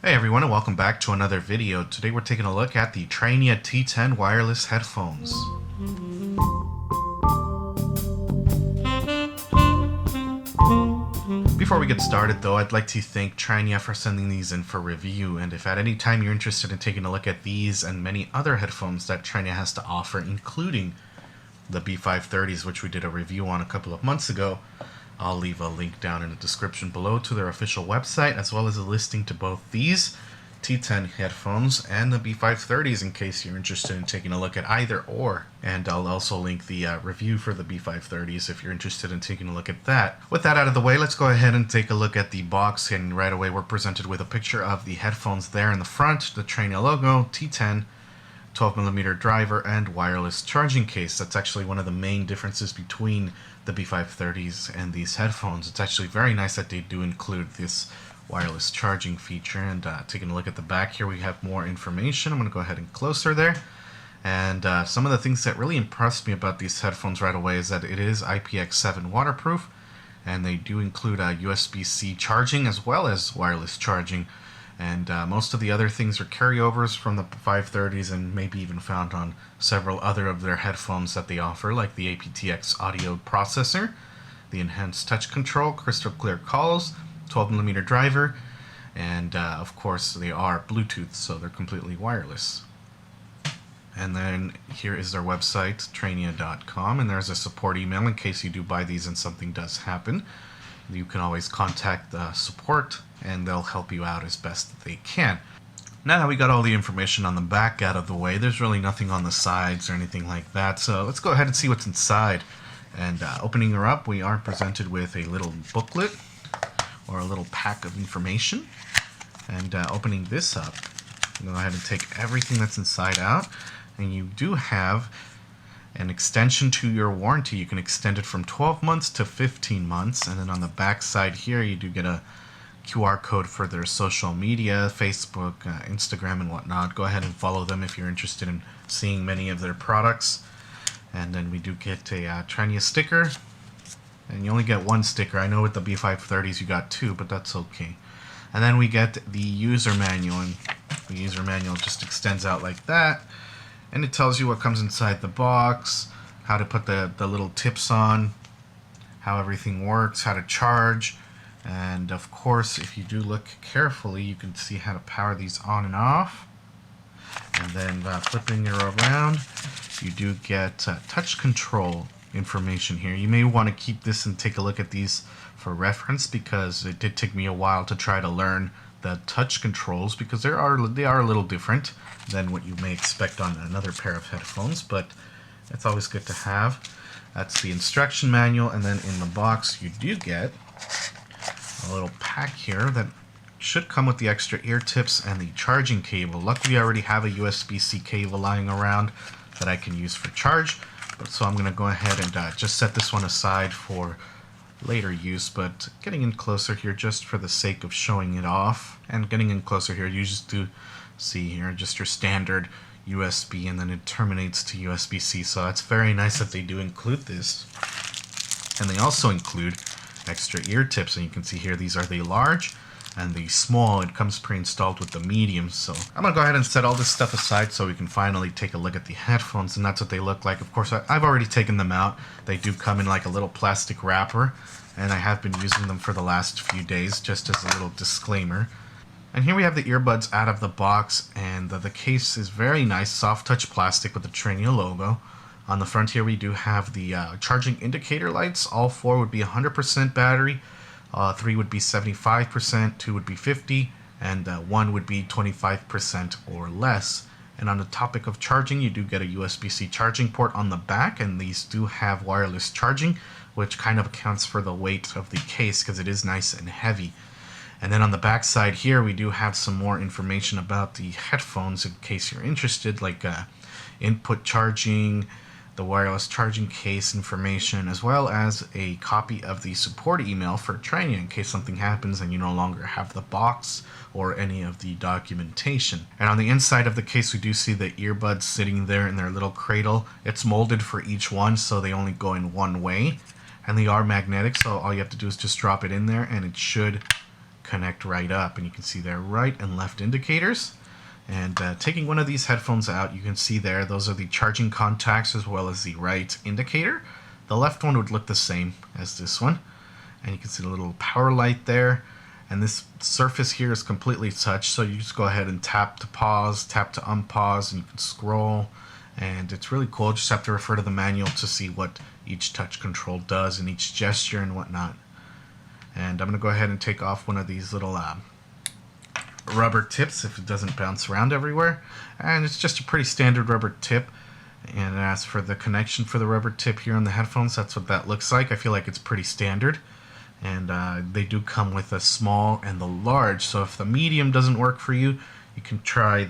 Hey everyone, and welcome back to another video. Today we're taking a look at the Tranya T10 wireless headphones. Before we get started though, I'd like to thank Tranya for sending these in for review, and if at any time you're interested in taking a look at these and many other headphones that Tranya has to offer, including the B530s, which we did a review on a couple of months ago, I'll leave a link down in the description below to their official website, as well as a listing to both these T10 headphones and the B530s in case you're interested in taking a look at either or. And I'll also link the review for the B530s if you're interested in taking a look at that. With that out of the way, let's go ahead and take a look at the box. And right away we're presented with a picture of the headphones there in the front, the Tranya logo, T10, 12mm driver, and wireless charging case. That's actually one of the main differences between the B530s and these headphones. It's actually very nice that they do include this wireless charging feature. And taking a look at the back here, we have more information. I'm going to go ahead and closer there. And some of the things that really impressed me about these headphones right away is that it is IPX7 waterproof, and they do include USB-C charging as well as wireless charging. And most of the other things are carryovers from the 530s and maybe even found on several other of their headphones that they offer, like the aptX audio processor, the enhanced touch control, crystal clear calls, 12mm driver, and of course they are Bluetooth, so they're completely wireless. And then here is their website, tranya.com, and there's a support email in case you do buy these and something does happen. You can always contact the support and they'll help you out as best they can. Now that we got all the information on the back out of the way, there's really nothing on the sides or anything like that, so let's go ahead and see what's inside. And opening her up, we are presented with a little booklet or a little pack of information. And opening this up, I'm going to go ahead and take everything that's inside out, and you do have an extension to your warranty. You can extend it from 12 months to 15 months. And then on the back side here, you do get a QR code for their social media, Facebook, Instagram, and whatnot. Go ahead and follow them if you're interested in seeing many of their products. And then we do get a Tranya sticker. And you only get one sticker. I know with the B530s you got two, but that's okay. And then we get the user manual. And the user manual just extends out like that. And it tells you what comes inside the box, how to put the little tips on, how everything works, how to charge. And of course, if you do look carefully, you can see how to power these on and off. And then flipping it around, you do get touch control information here. You may want to keep this and take a look at these for reference, because it did take me a while to try to learn the touch controls, because they are a little different than what you may expect on another pair of headphones, but it's always good to have. That's the instruction manual, and then in the box you do get a little pack here that should come with the extra ear tips and the charging cable. Luckily I already have a USB-C cable lying around that I can use for charge, so I'm going to go ahead and just set this one aside for later use. But getting in closer here just for the sake of showing it off, and getting in closer here, you just do see here just your standard USB, and then it terminates to USB-C. So that's very nice that they do include this. And they also include extra ear tips, and you can see here these are the large and the small. It comes pre-installed with the medium. So I'm gonna go ahead and set all this stuff aside so we can finally take a look at the headphones, and that's what they look like. Of course, I've already taken them out. They do come in like a little plastic wrapper, and I have been using them for the last few days, just as a little disclaimer. And here we have the earbuds out of the box, and the case is very nice, soft touch plastic with the Tranya logo. On the front here we do have the charging indicator lights. All 4 would be 100% battery, 3 would be 75%, 2 would be 50%, and 1 would be 25% or less. And on the topic of charging, you do get a USB-C charging port on the back, and these do have wireless charging, which kind of accounts for the weight of the case because it is nice and heavy. And then on the back side here, we do have some more information about the headphones in case you're interested, like input charging, the wireless charging case information, as well as a copy of the support email for Tranya in case something happens and you no longer have the box or any of the documentation. And on the inside of the case, we do see the earbuds sitting there in their little cradle. It's molded for each one, so they only go in one way. And they are magnetic, so all you have to do is just drop it in there and it should connect right up, and you can see their right and left indicators. And taking one of these headphones out, you can see there, those are the charging contacts as well as the right indicator. The left one would look the same as this one. And you can see the little power light there. And this surface here is completely touch, so you just go ahead and tap to pause, tap to unpause, and you can scroll. And it's really cool. Just have to refer to the manual to see what each touch control does and each gesture and whatnot. And I'm going to go ahead and take off one of these little rubber tips if it doesn't bounce around everywhere. And it's just a pretty standard rubber tip. And as for the connection for the rubber tip here on the headphones, that's what that looks like. I feel like it's pretty standard. And they do come with a small and the large. So if the medium doesn't work for you, you can try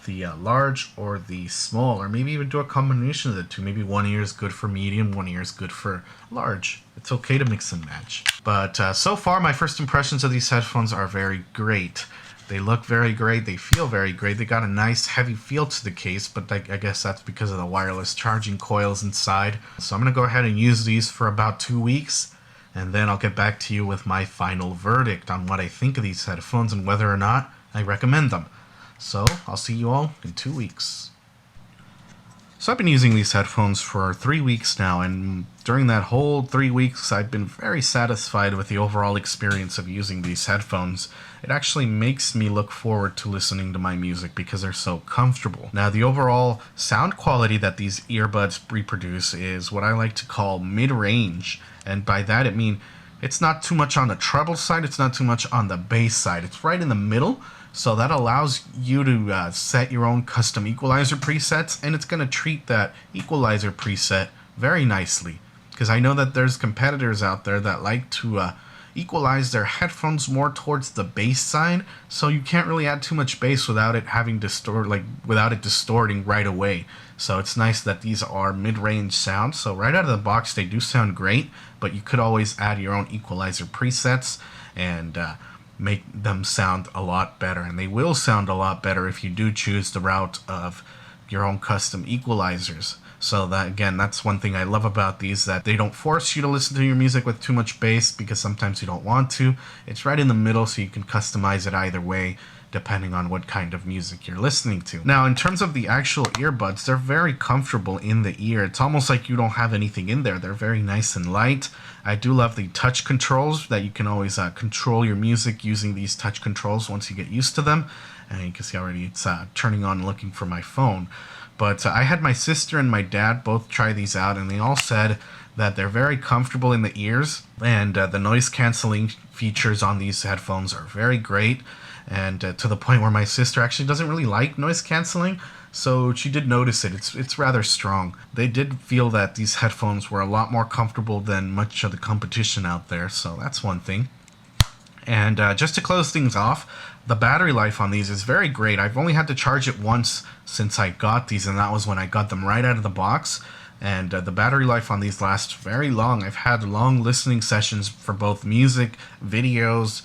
the large or the small, or maybe even do a combination of the two. Maybe one ear is good for medium, one ear is good for large. It's okay to mix and match. But so far, my first impressions of these headphones are very great. They look very great, they feel very great. They got a nice heavy feel to the case, but I guess that's because of the wireless charging coils inside. So I'm going to go ahead and use these for about 2 weeks, and then I'll get back to you with my final verdict on what I think of these headphones and whether or not I recommend them. So I'll see you all in 2 weeks. So I've been using these headphones for 3 weeks now, and during that whole 3 weeks I've been very satisfied with the overall experience of using these headphones. It actually makes me look forward to listening to my music because they're so comfortable. Now, the overall sound quality that these earbuds reproduce is what I like to call mid-range, and by that I mean it's not too much on the treble side, it's not too much on the bass side. It's right in the middle. So that allows you to set your own custom equalizer presets, and it's going to treat that equalizer preset very nicely. Because I know that there's competitors out there that like to equalize their headphones more towards the bass side, so you can't really add too much bass without it having without it distorting right away. So it's nice that these are mid-range sound. So right out of the box, they do sound great, but you could always add your own equalizer presets and make them sound a lot better, and they will sound a lot better if you do choose the route of your own custom equalizers. So that, again, that's one thing I love about these, that they don't force you to listen to your music with too much bass because sometimes you don't want to. It's right in the middle, so you can customize it either way depending on what kind of music you're listening to. Now, in terms of the actual earbuds, they're very comfortable in the ear. It's almost like you don't have anything in there. They're very nice and light. I do love the touch controls, that you can always control your music using these touch controls once you get used to them. And you can see already it's turning on and looking for my phone. But I had my sister and my dad both try these out, and they all said that they're very comfortable in the ears, and the noise canceling features on these headphones are very great. And to the point where my sister actually doesn't really like noise canceling, so she did notice it. It's rather strong. They did feel that these headphones were a lot more comfortable than much of the competition out there, so that's one thing. And just to close things off, the battery life on these is very great. I've only had to charge it once since I got these, and that was when I got them right out of the box. And the battery life on these lasts very long. I've had long listening sessions for both music, videos,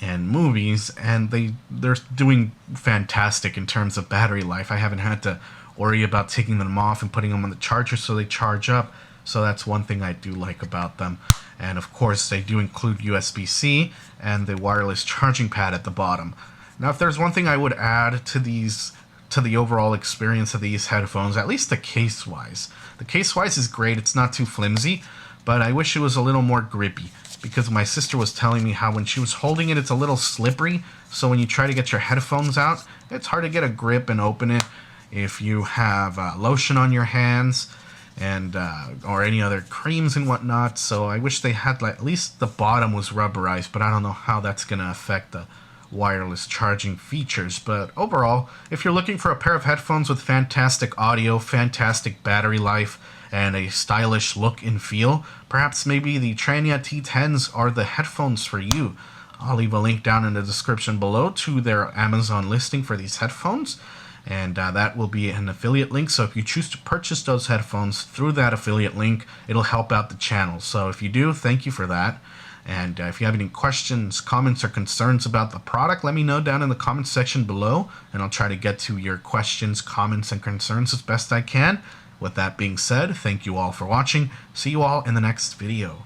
and movies, and they're doing fantastic in terms of battery life. I haven't had to worry about taking them off and putting them on the charger so they charge up. So that's one thing I do like about them. And of course, they do include USB-C and the wireless charging pad at the bottom. Now, if there's one thing I would add to the overall experience of these headphones, at least the case-wise. The case-wise is great. It's not too flimsy, but I wish it was a little more grippy, because my sister was telling me how when she was holding it, it's a little slippery. So when you try to get your headphones out, it's hard to get a grip and open it if you have lotion on your hands and or any other creams and whatnot. So I wish they had, like, at least the bottom was rubberized, but I don't know how that's going to affect the wireless charging features. But overall, if you're looking for a pair of headphones with fantastic audio, fantastic battery life, and a stylish look and feel, perhaps maybe the Tranya T10s are the headphones for you. I'll leave a link down in the description below to their Amazon listing for these headphones, and that will be an affiliate link. So if you choose to purchase those headphones through that affiliate link, it'll help out the channel. So if you do, thank you for that. And if you have any questions, comments, or concerns about the product, let me know down in the comments section below, and I'll try to get to your questions, comments, and concerns as best I can. With that being said, thank you all for watching. See you all in the next video.